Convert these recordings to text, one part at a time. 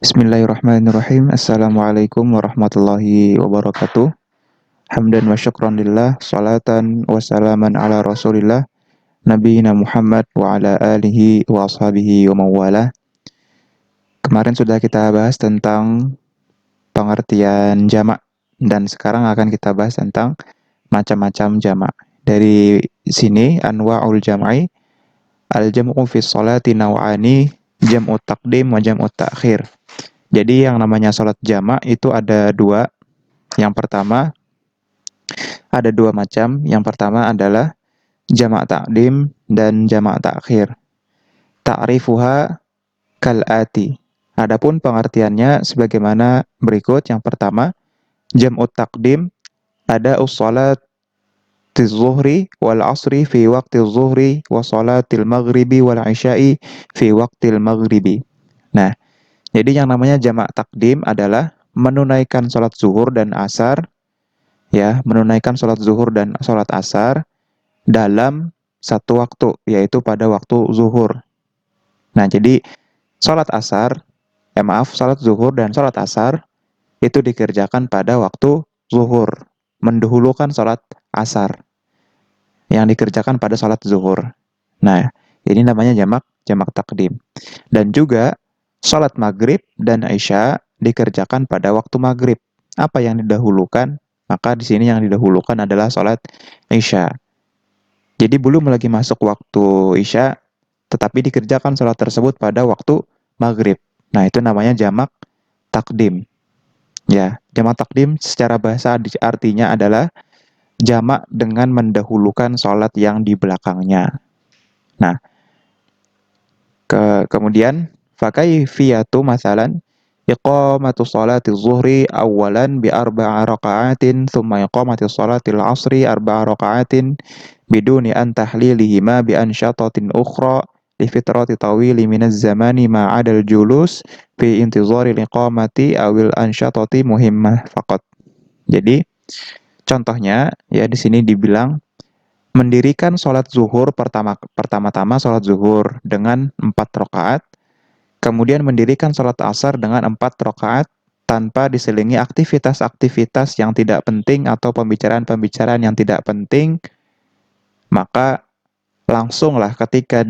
Bismillahirrahmanirrahim. Assalamualaikum warahmatullahi wabarakatuh. Hamdan wa syukran lillah, salatan wa salaman ala rasulillah, nabiyina Muhammad wa ala alihi wa ashabihi wa mawalah. Kemarin sudah kita bahas tentang pengertian jamak, dan sekarang akan kita bahas tentang macam-macam jamak. Dari sini, anwa'ul jam'i, al-jam'u fi sholati naw'ani, jam'u taqdim wa jam'u ta'khir. Jadi yang namanya sholat jamak itu ada dua. Yang pertama, ada dua macam. Yang pertama adalah jamak takdim dan jamak takhir. Ta'rifuha kal'ati. Adapun pengertiannya sebagaimana berikut. Yang pertama, jam'ut takdim ada ussalat zuhri wal asri fi waqti zuhri wa salatil maghribi wal isya'i fi waqtil maghribi. Nah, jadi yang namanya jamak takdim adalah menunaikan sholat zuhur dan asar, ya, menunaikan sholat zuhur dan sholat asar dalam satu waktu, yaitu pada waktu zuhur. Nah, jadi sholat asar, sholat zuhur dan sholat asar itu dikerjakan pada waktu zuhur, mendahulukan sholat asar yang dikerjakan pada sholat zuhur. Nah, ini namanya jamak takdim. Dan juga sholat maghrib dan isya dikerjakan pada waktu maghrib. Apa yang didahulukan? Maka di sini yang didahulukan adalah sholat isya. Jadi belum lagi masuk waktu isya, tetapi dikerjakan sholat tersebut pada waktu maghrib. Nah, itu namanya jamak takdim. Ya, jamak takdim secara bahasa artinya adalah jamak dengan mendahulukan sholat yang di belakangnya. Nah, kemudian fakaifiyatu masalan iqamatu sholati zuhri awalan bi arba'a raka'atin thumma iqamati sholatil asri arba'a raka'atin biduni an tahlilihima bi ansyatatin ukhra li fitrati tawili minaz zamani ma'adal julus fi intizari liqamati awil ansyatati muhimmah faqat. Jadi contohnya ya di sini dibilang mendirikan sholat zuhur pertama-tama sholat zuhur dengan 4 rakaat, kemudian mendirikan sholat asar dengan 4 rakaat tanpa diselingi aktivitas-aktivitas yang tidak penting atau pembicaraan-pembicaraan yang tidak penting, maka langsunglah ketika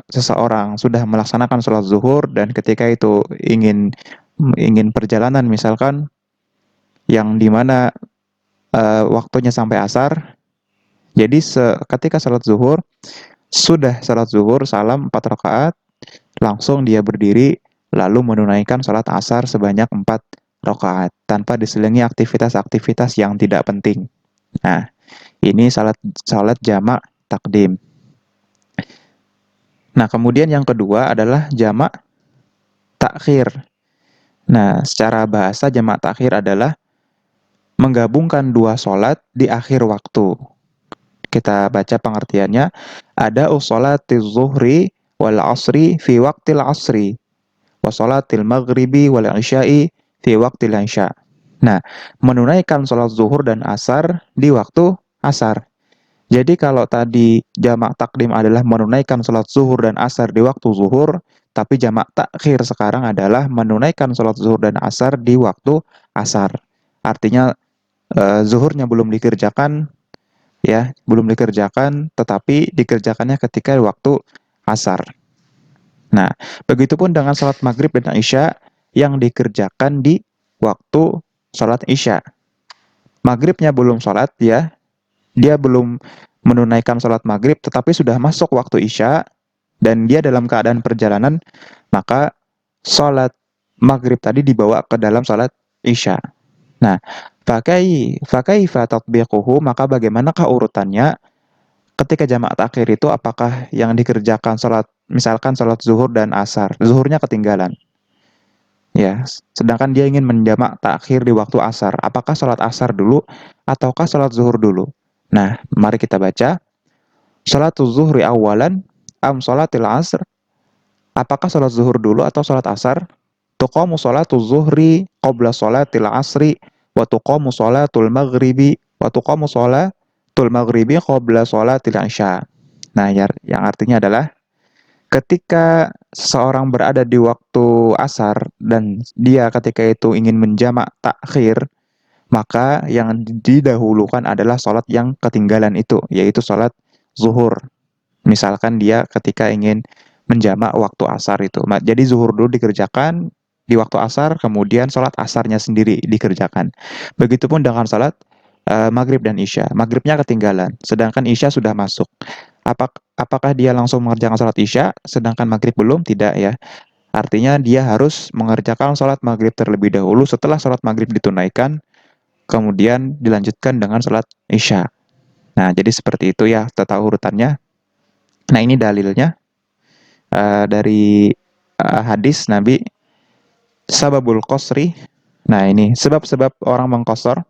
seseorang sudah melaksanakan sholat zuhur dan ketika itu ingin perjalanan misalkan yang dimana waktunya sampai asar, jadi ketika sholat zuhur, sudah sholat zuhur, salam 4 rakaat, langsung dia berdiri, lalu menunaikan sholat asar sebanyak 4 rakaat, tanpa diselingi aktivitas-aktivitas yang tidak penting. Nah, ini sholat jamak takdim. Nah, kemudian yang kedua adalah jamak takhir. Nah, secara bahasa jamak takhir adalah menggabungkan dua sholat di akhir waktu. Kita baca pengertiannya, ada usolatiz zuhri wal asri fi waqtil asri wa salatil maghribi wal isya'i fi waqtil isya. Nah, menunaikan sholat zuhur dan asar di waktu asar. Jadi kalau tadi jamak takdim adalah menunaikan sholat zuhur dan asar di waktu zuhur, tapi jamak takhir sekarang adalah menunaikan sholat zuhur dan asar di waktu asar. Artinya zuhurnya belum dikerjakan, ya, belum dikerjakan, tetapi dikerjakannya ketika waktu asar. Nah, begitupun dengan sholat maghrib dan isya yang dikerjakan di waktu sholat isya. Maghribnya belum sholat, ya, dia belum menunaikan sholat maghrib, tetapi sudah masuk waktu isya, dan dia dalam keadaan perjalanan, maka sholat maghrib tadi dibawa ke dalam sholat isya. Nah, fakaifa tatbiquhu, maka bagaimanakah urutannya ketika jamak takhir itu? Apakah yang dikerjakan misalkan sholat zuhur dan asar, zuhurnya ketinggalan, ya, sedangkan dia ingin menjamak takhir di waktu asar, apakah sholat asar dulu ataukah sholat zuhur dulu? Nah, mari kita baca. Sholatul zuhri awalan am sholatil asr, apakah sholat zuhur dulu atau sholat asar? Tuqamu sholatul zuhri qabla sholatil asri wa tuqamu sholatul maghribi wa tuqamu sholatul maghribi qabla sholatil isya. Nah, yang artinya adalah Ketika seseorang berada di waktu asar dan dia ketika itu ingin menjamak takhir, maka yang didahulukan adalah sholat yang ketinggalan itu, yaitu sholat zuhur. Misalkan dia ketika ingin menjamak waktu asar itu. Jadi zuhur dulu dikerjakan di waktu asar, kemudian sholat asarnya sendiri dikerjakan. Begitupun dengan sholat maghrib dan isya. Maghribnya ketinggalan, sedangkan isya sudah masuk. Apakah dia langsung mengerjakan sholat isya, sedangkan maghrib belum? Tidak ya. Artinya dia harus mengerjakan sholat maghrib terlebih dahulu. Setelah sholat maghrib ditunaikan, kemudian dilanjutkan dengan sholat isya. Nah, jadi seperti itu ya tata urutannya. Nah, ini dalilnya dari hadis Nabi sababul qasri. Nah, ini sebab-sebab orang mengqasar.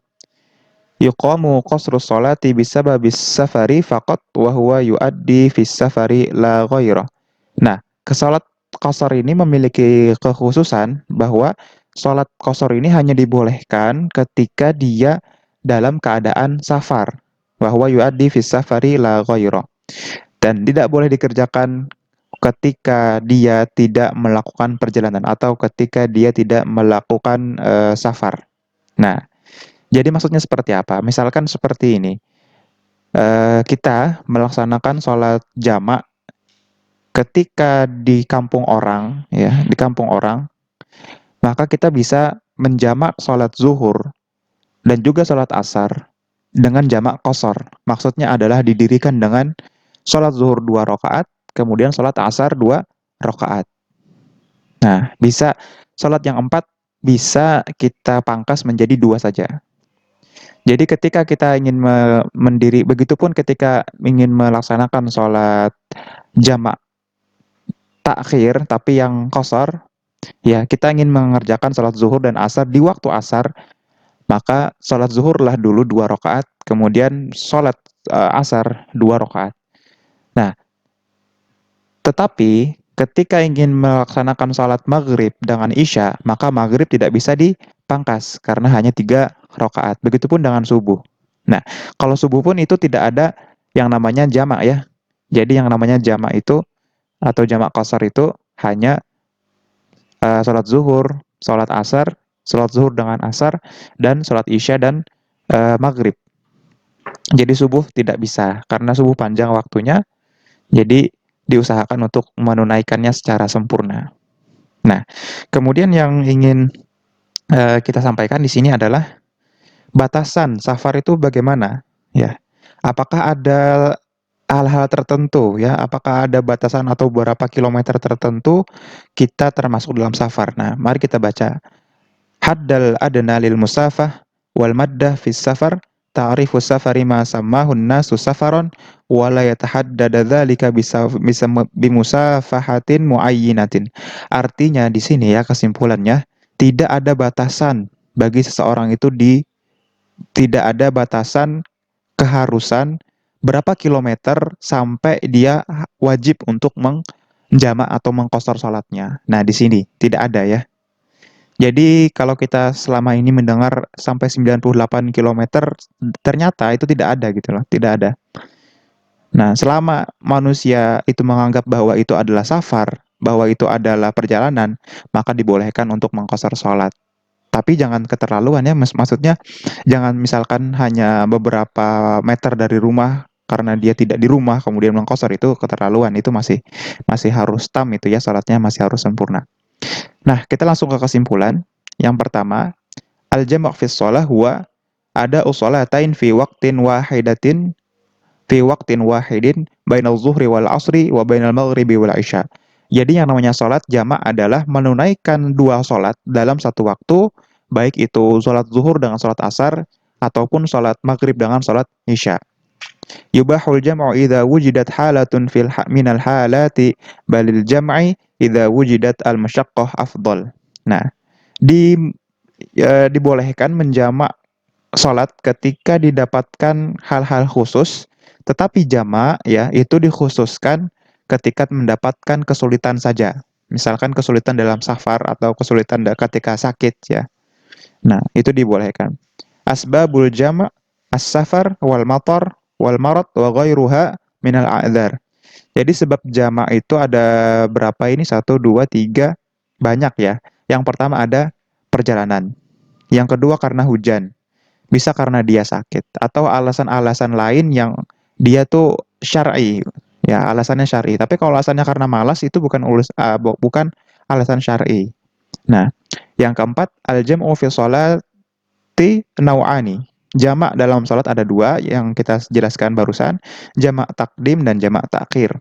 Yuqamu qasru sholati bisababis safari faqat wa huwa yuaddi fis safari la ghairah. Nah, salat qasar ini memiliki kekhususan bahwa salat qasar ini hanya dibolehkan ketika dia dalam keadaan safar. Bahwa yuaddi fis safari la ghairah. Dan tidak boleh dikerjakan ketika dia tidak melakukan perjalanan atau ketika dia tidak melakukan safar. Nah, jadi maksudnya seperti apa? Misalkan seperti ini, kita melaksanakan sholat jamak ketika di kampung orang, ya, di kampung orang, maka kita bisa menjamak sholat zuhur dan juga sholat asar dengan jamak qasar. Maksudnya adalah didirikan dengan sholat zuhur 2 rakaat, kemudian sholat asar 2 rakaat. Nah, bisa sholat yang 4 bisa kita pangkas menjadi 2 saja. Jadi ketika kita ingin mendiri, begitupun ketika ingin melaksanakan sholat jamak takhir, tapi yang qasar, ya kita ingin mengerjakan sholat zuhur dan asar di waktu asar, maka sholat zuhurlah dulu 2 rakaat, kemudian sholat asar 2 rakaat. Nah, tetapi ketika ingin melaksanakan sholat maghrib dengan isya, maka maghrib tidak bisa dipangkas karena hanya 3 rakaat. Begitupun dengan subuh. Nah, kalau subuh pun itu tidak ada yang namanya jamak ya. Jadi yang namanya jamak itu atau jamak qasar itu hanya sholat zuhur, sholat asar, sholat zuhur dengan asar, dan sholat isya dan maghrib. Jadi subuh tidak bisa karena subuh panjang waktunya. Jadi diusahakan untuk menunaikannya secara sempurna. Nah, kemudian yang ingin kita sampaikan di sini adalah batasan safar itu bagaimana? Ya, apakah ada hal-hal tertentu ya? Apakah ada batasan atau beberapa kilometer tertentu kita termasuk dalam safar? Nah, mari kita baca. Haddal adna lil musafah wal maddah fis safar ta'rifu safari ma sammahun nasu safaron wa la yatahaddada dzalika bimusafahatin muayyinatin. Artinya di sini ya kesimpulannya tidak ada batasan bagi seseorang itu tidak ada batasan keharusan berapa kilometer sampai dia wajib untuk menjamak atau mengqasar salatnya. Nah, di sini tidak ada ya. Jadi kalau kita selama ini mendengar sampai 98 kilometer, ternyata itu tidak ada gitu loh, tidak ada. Nah, selama manusia itu menganggap bahwa itu adalah safar, bahwa itu adalah perjalanan, maka dibolehkan untuk mengqasar sholat. Tapi jangan keterlaluan ya, maksudnya jangan misalkan hanya beberapa meter dari rumah karena dia tidak di rumah kemudian mengqasar, itu keterlaluan, itu masih masih harus tam itu ya, sholatnya masih harus sempurna. Nah, kita langsung ke kesimpulan. Yang pertama, al-jam' fi shalah huwa ada usolatain fi waqtin wahidin bainal zuhri wal asri wa bainal maghribi wal isya. Jadi yang namanya sholat jamak adalah menunaikan 2 sholat dalam satu waktu, baik itu sholat zuhur dengan sholat asar, ataupun sholat maghrib dengan sholat isya. Yubahul jam'u idza wujidat halatun minal halati balil jam'i idza wujidat al-masyaqqah afdal. Nah, dibolehkan menjamak sholat ketika didapatkan hal-hal khusus, tetapi jamak ya itu dikhususkan ketika mendapatkan kesulitan saja. Misalkan kesulitan dalam safar atau kesulitan ketika sakit ya. Nah, itu dibolehkan. Asbabul jama' as-safar wal matar wal marad wa ghairuha minal a'dzar. Jadi sebab jamak itu ada berapa ini? Satu, dua, tiga, banyak ya. Yang pertama ada perjalanan. Yang kedua karena hujan. Bisa karena dia sakit. Atau alasan-alasan lain yang dia tuh syar'i. Ya, alasannya syar'i. Tapi kalau alasannya karena malas itu bukan alasan syar'i. Nah, yang keempat, al-jam'u fi sholati nau'ani. Jamak dalam sholat ada dua yang kita jelaskan barusan, jamak takdim dan jamak takhir.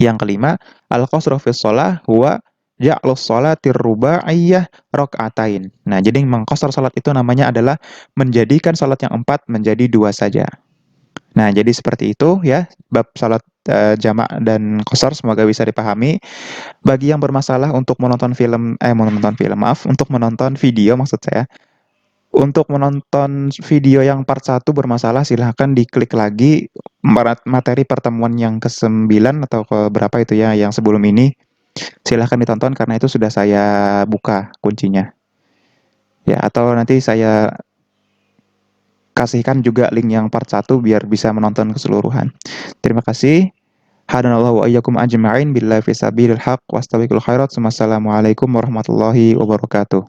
Yang kelima, al-qasru fi shalah huwa ja'lus sholatir rubaiyah rakaatain. Nah, jadi mengqasar salat itu namanya adalah menjadikan salat yang empat menjadi dua saja. Nah, jadi seperti itu ya, bab salat jamak dan qasar semoga bisa dipahami. Bagi yang bermasalah untuk menonton film, maaf, untuk menonton video maksud saya. Untuk menonton video yang part satu bermasalah, silahkan diklik lagi materi pertemuan yang ke-9 atau ke berapa itu ya, yang sebelum ini. Silahkan ditonton karena itu sudah saya buka kuncinya. Ya, atau nanti saya kasihkan juga link yang part satu biar bisa menonton keseluruhan. Terima kasih. Hadanallahu wa iyyakum ajma'in billahi fi sabilil haq wastabiqul khairat. Wassalamualaikum warahmatullahi wabarakatuh.